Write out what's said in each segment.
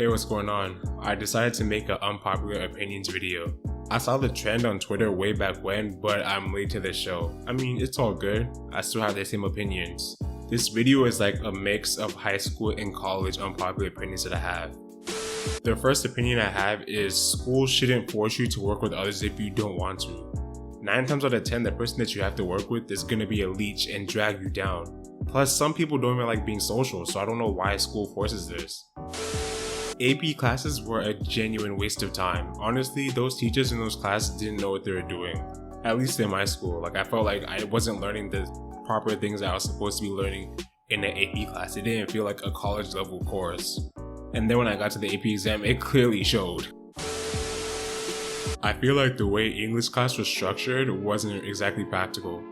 Hey, what's going on? I decided to make an unpopular opinions video. I saw the trend on Twitter way back when, but I'm late to the show. I mean, it's all good. I still have the same opinions. This video is like a mix of high school and college unpopular opinions that I have. The first opinion I have is school shouldn't force you to work with others if you don't want to. 9 times out of 10, the person that you have to work with is gonna be a leech and drag you down. Plus, some people don't even like being social, so I don't know why school forces this. AP classes were a genuine waste of time. Honestly, those teachers in those classes didn't know what they were doing. At least in my school. I felt like I wasn't learning the proper things that I was supposed to be learning in an AP class. It didn't feel like a college level course. And then when I got to the AP exam, it clearly showed. I feel like the way English class was structured wasn't exactly practical.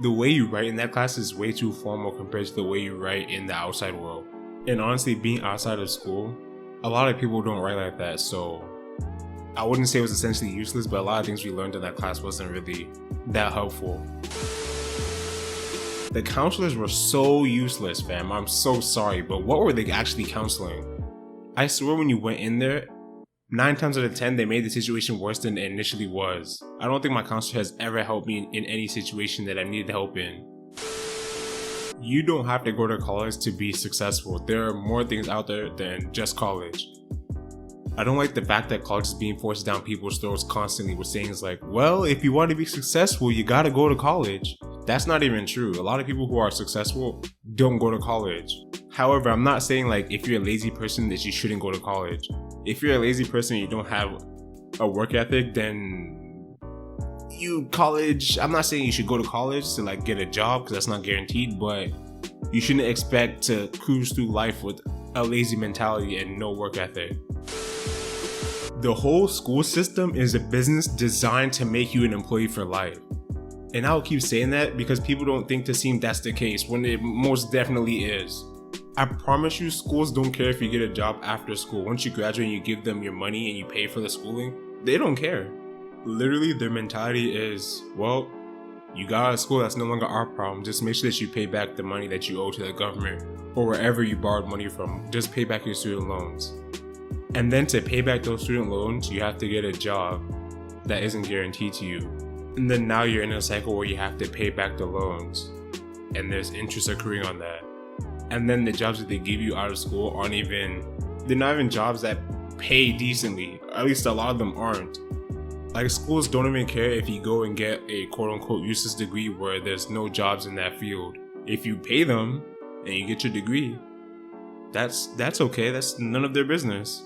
The way you write in that class is way too formal compared to the way you write in the outside world. And honestly, being outside of school, a lot of people don't write like that, so I wouldn't say it was essentially useless, but a lot of things we learned in that class wasn't really that helpful. The counselors were so useless, fam. I'm so sorry, but what were they actually counseling? I swear when you went in there, 9 times out of 10, they made the situation worse than it initially was. I don't think my counselor has ever helped me in any situation that I needed help in. You don't have to go to college to be successful. There are more things out there than just college. I don't like the fact that college is being forced down people's throats constantly with sayings like, well, if you want to be successful, you gotta go to college. That's not even true. A lot of people who are successful don't go to college. However, I'm not saying like if you're a lazy person that you shouldn't go to college. If you're a lazy person and you don't have a work ethic, then I'm not saying you should go to college to like get a job because that's not guaranteed, but you shouldn't expect to cruise through life with a lazy mentality and no work ethic. The whole school system is a business designed to make you an employee for life. And I'll keep saying that because people don't think to seem that's the case when it most definitely is. I promise you, schools don't care if you get a job after school. Once you graduate and you give them your money and you pay for the schooling, they don't care. Literally, their mentality is, well, you got out of school, that's no longer our problem. Just make sure that you pay back the money that you owe to the government or wherever you borrowed money from. Just pay back your student loans. And then to pay back those student loans, you have to get a job that isn't guaranteed to you. And then now you're in a cycle where you have to pay back the loans. And there's interest accruing on that. And then the jobs that they give you out of school they're not even jobs that pay decently. At least a lot of them aren't. Like, schools don't even care if you go and get a quote-unquote useless degree where there's no jobs in that field. If you pay them and you get your degree, that's okay. That's none of their business.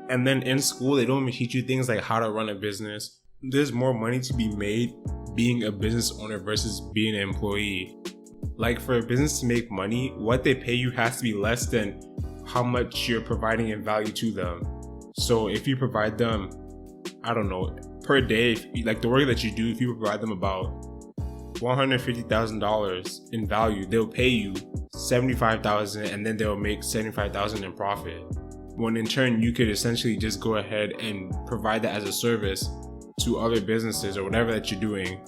And then in school, they don't even teach you things like how to run a business. There's more money to be made being a business owner versus being an employee. Like, for a business to make money, what they pay you has to be less than how much you're providing in value to them. So if you provide them, I don't know, per day, like the work that you do, if you provide them about $150,000 in value, they'll pay you $75,000 and then they'll make $75,000 in profit. When in turn, you could essentially just go ahead and provide that as a service to other businesses or whatever that you're doing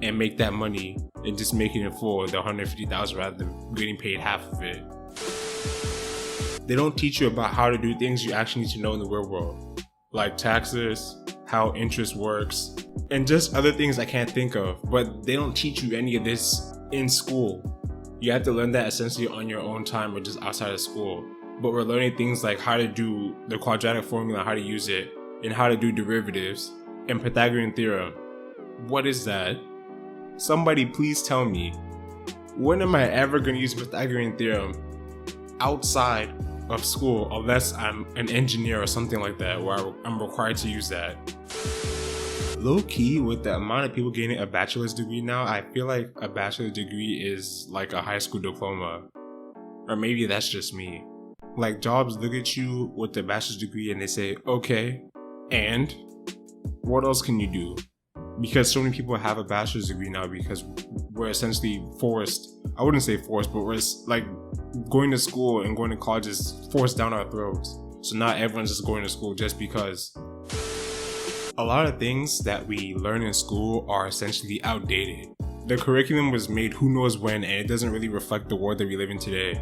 and make that money and just make it in full, the $150,000 rather than getting paid half of it. They don't teach you about how to do things you actually need to know in the real world, like taxes, how interest works, and just other things I can't think of, but they don't teach you any of this in school. You have to learn that essentially on your own time or just outside of school. But we're learning things like how to do the quadratic formula, how to use it, and how to do derivatives, and Pythagorean theorem. What is that? Somebody please tell me, when am I ever going to use Pythagorean theorem outside of school unless I'm an engineer or something like that where I'm required to use that? Low-key, with the amount of people getting a bachelor's degree now, I feel like a bachelor's degree is like a high school diploma. Or maybe that's just me. Like, jobs look at you with a bachelor's degree and they say, okay, and what else can you do? Because so many people have a bachelor's degree now because we're essentially forced. I wouldn't say forced, but we're like going to school and going to college is forced down our throats. So not everyone's just going to school just because. A lot of things that we learn in school are essentially outdated. The curriculum was made who knows when, and it doesn't really reflect the world that we live in today.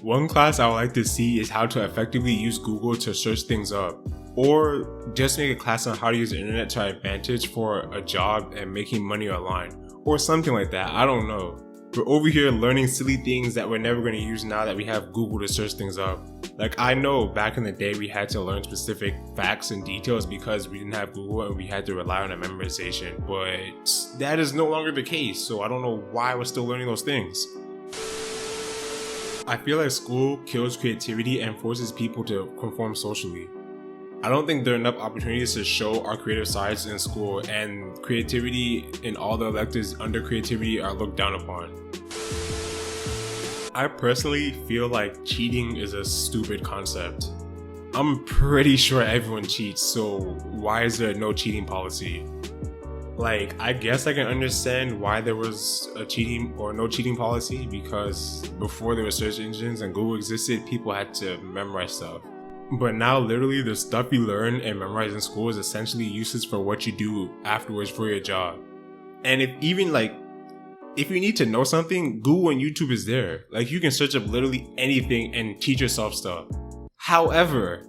One class I would like to see is how to effectively use Google to search things up, or just make a class on how to use the internet to our advantage for a job and making money online, or something like that. I don't know. We're over here learning silly things that we're never going to use now that we have Google to search things up. Like, I know back in the day we had to learn specific facts and details because we didn't have Google and we had to rely on a memorization, but that is no longer the case, so I don't know why we're still learning those things. I feel like school kills creativity and forces people to conform socially. I don't think there are enough opportunities to show our creative sides in school, and creativity in all the electives under creativity are looked down upon. I personally feel like cheating is a stupid concept. I'm pretty sure everyone cheats, so why is there no cheating policy? Like, I guess I can understand why there was a cheating or no cheating policy, because before there were search engines and Google existed, people had to memorize stuff. But now literally the stuff you learn and memorize in school is essentially useless for what you do afterwards for your job. And if you need to know something, Google and YouTube is there. Like, you can search up literally anything and teach yourself stuff. However,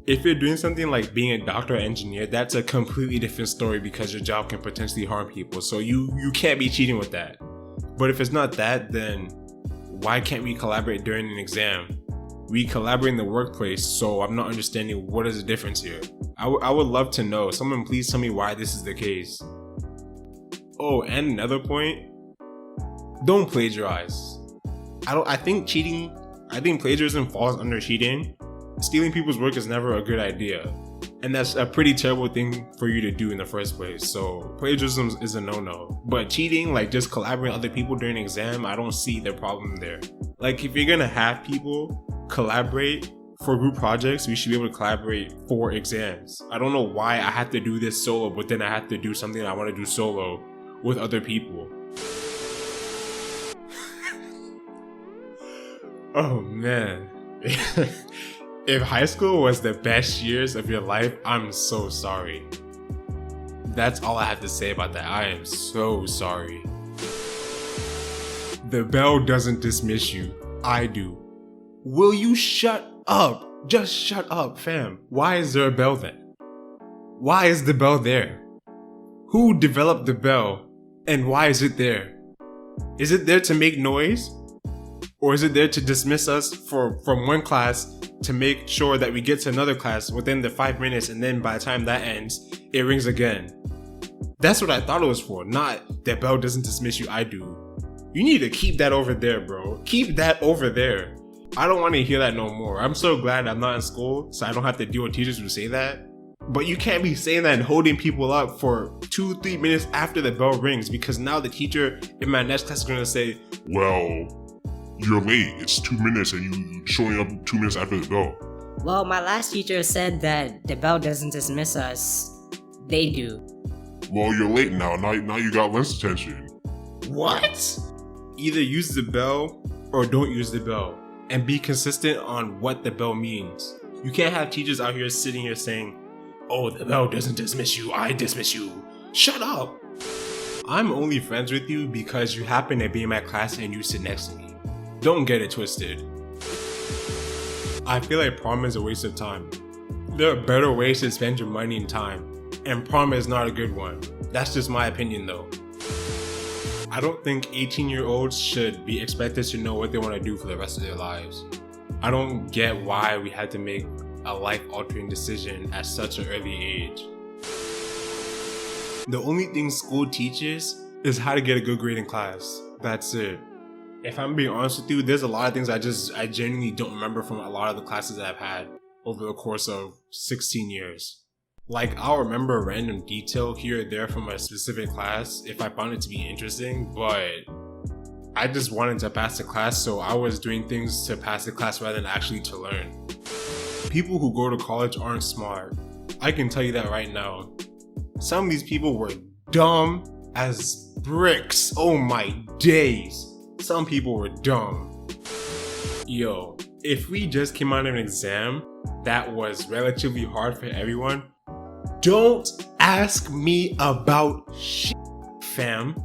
if you're doing something like being a doctor or engineer, that's a completely different story because your job can potentially harm people. So you can't be cheating with that. But if it's not that, then why can't we collaborate during an exam? We collaborate in the workplace, so I'm not understanding what is the difference here. I would love to know. Someone please tell me why this is the case. Oh, and another point, don't plagiarize. I think plagiarism falls under cheating. Stealing people's work is never a good idea. And that's a pretty terrible thing for you to do in the first place. So plagiarism is a no-no. But cheating, like just collaborating with other people during an exam, I don't see the problem there. Like, if you're gonna have people collaborate for group projects, we should be able to collaborate for exams. I don't know why I have to do this solo, but then I have to do something I want to do solo with other people. Oh man. If high school was the best years of your life, I'm so sorry. That's all I have to say about that. I am so sorry. The bell doesn't dismiss you. I do. Will you shut up? Just shut up, fam. Why is there a bell then? Why is the bell there? Who developed the bell and why is it there? Is it there to make noise? Or is it there to dismiss us from one class to make sure that we get to another class within the 5 minutes, and then by the time that ends, it rings again? That's what I thought it was for, not that bell doesn't dismiss you, I do. You need to keep that over there, bro. Keep that over there. I don't want to hear that no more. I'm so glad I'm not in school, so I don't have to deal with teachers who say that. But you can't be saying that and holding people up for 2-3 minutes after the bell rings, because now the teacher in my next class is going to say, well, you're late. It's 2 minutes and you showing up 2 minutes after the bell. Well, my last teacher said that the bell doesn't dismiss us. They do. Well, you're late now. Now you got less attention. What? Either use the bell or don't use the bell, and be consistent on what the bell means. You can't have teachers out here sitting here saying, oh, the bell doesn't dismiss you, I dismiss you. Shut up. I'm only friends with you because you happen to be in my class and you sit next to me. Don't get it twisted. I feel like prom is a waste of time. There are better ways to spend your money and time, and prom is not a good one. That's just my opinion though. I don't think 18-year-olds should be expected to know what they want to do for the rest of their lives. I don't get why we had to make a life-altering decision at such an early age. The only thing school teaches is how to get a good grade in class. That's it. If I'm being honest with you, there's a lot of things I genuinely don't remember from a lot of the classes that I've had over the course of 16 years. Like, I'll remember a random detail here or there from a specific class if I found it to be interesting, but I just wanted to pass the class, so I was doing things to pass the class rather than actually to learn. People who go to college aren't smart. I can tell you that right now. Some of these people were dumb as bricks. Oh my days. Some people were dumb. Yo, if we just came out of an exam that was relatively hard for everyone, don't ask me about shit, fam.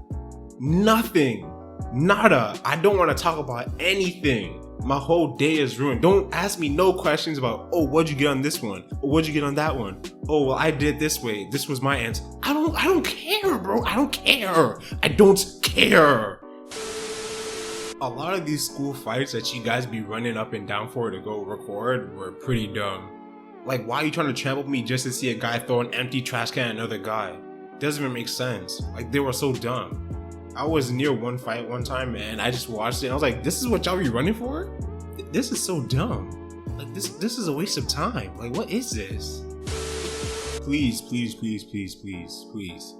Nothing. Nada. I don't want to talk about anything. My whole day is ruined. Don't ask me no questions about, oh, what'd you get on this one? Or what'd you get on that one? Oh, well, I did this way. This was my answer. I don't care, bro. I don't care. I don't care. A lot of these school fights that you guys be running up and down for to go record were pretty dumb. Like, why are you trying to trample me just to see a guy throw an empty trash can at another guy? Doesn't even make sense. Like, they were so dumb. I was near one fight one time and I just watched it and I was like, this is what y'all be running for? This is so dumb. Like, this is a waste of time. Like, what is this? Please, please, please, please, please, please.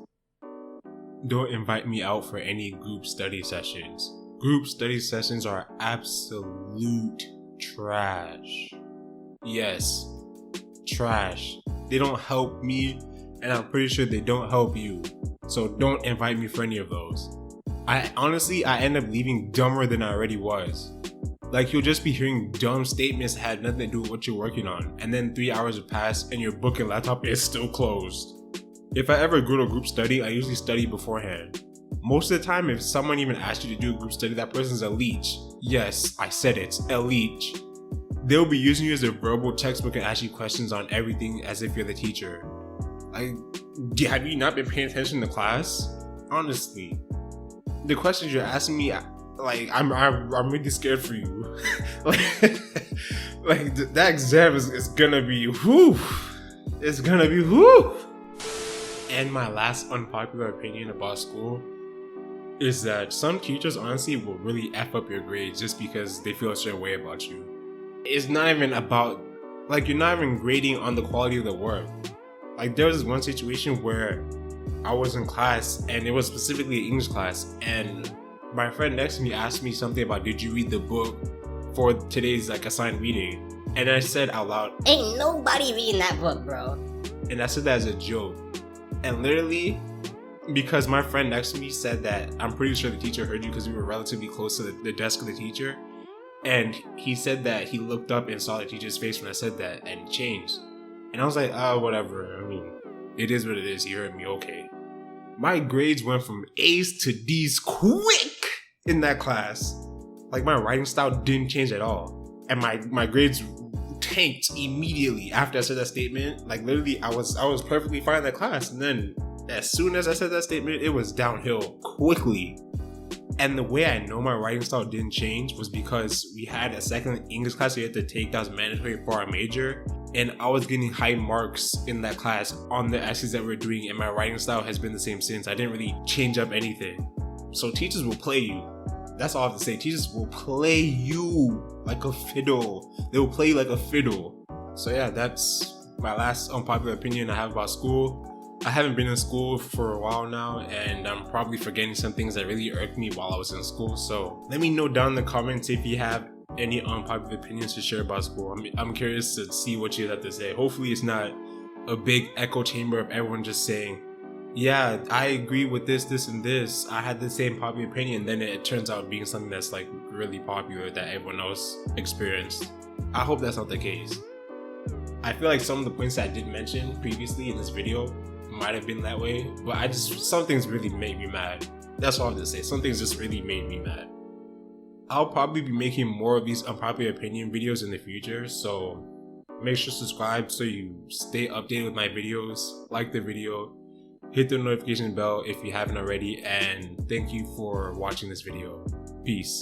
Don't invite me out for any group study sessions. Group study sessions are absolute trash. Yes, trash. They don't help me and I'm pretty sure they don't help you. So don't invite me for any of those. I end up leaving dumber than I already was. Like, you'll just be hearing dumb statements that had nothing to do with what you're working on, and then 3 hours have passed and your book and laptop is still closed. If I ever go to a group study, I usually study beforehand. Most of the time, if someone even asks you to do a group study, that person's a leech. Yes, I said it, a leech. They'll be using you as a verbal textbook and ask you questions on everything as if you're the teacher. Like, have you not been paying attention to class? Honestly. The questions you're asking me, like, I'm really scared for you. That exam is gonna be whew. It's gonna be whew. And my last unpopular opinion about school is that some teachers honestly will really F up your grades just because they feel a certain way about you. It's not even about, like, you're not even grading on the quality of the work. Like, there was this one situation where I was in class, and it was specifically an English class, and my friend next to me asked me something about, did you read the book for today's, like, assigned reading? And I said out loud, ain't nobody reading that book, bro. And I said that as a joke. And literally, because my friend next to me said that, I'm pretty sure the teacher heard you because we were relatively close to the desk of the teacher. And he said that he looked up and saw the teacher's face when I said that, and it changed. And I was like, oh, whatever. I mean, it is what it is. He heard me, okay. My grades went from A's to D's quick in that class. Like, my writing style didn't change at all. And my grades tanked immediately after I said that statement. Like, literally, I was perfectly fine in that class. And then as soon as I said that statement, it was downhill quickly. And the way I know my writing style didn't change was because we had a second English class we had to take that was mandatory for our major. And I was getting high marks in that class on the essays that we're doing, and my writing style has been the same since. I didn't really change up anything. So teachers will play you. That's all I have to say. Teachers will play you like a fiddle. They will play you like a fiddle. So yeah, that's my last unpopular opinion I have about school. I haven't been in school for a while now, and I'm probably forgetting some things that really irked me while I was in school. So let me know down in the comments if you have any unpopular opinions to share about school. I'm curious to see what you have to say. Hopefully it's not a big echo chamber of everyone just saying, yeah, I agree with this, and this. I had the same popular opinion. Then it turns out being something that's like really popular that everyone else experienced. I hope that's not the case. I feel like some of the points that I did mention previously in this video might have been that way, but some things really made me mad. That's all I have to say. Some things just really made me mad. I'll probably be making more of these unpopular opinion videos in the future, so make sure to subscribe so you stay updated with my videos. Like the video, hit the notification bell if you haven't already, and thank you for watching this video. Peace.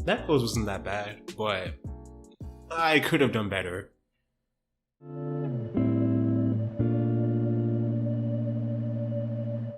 That pose wasn't that bad, but I could have done better.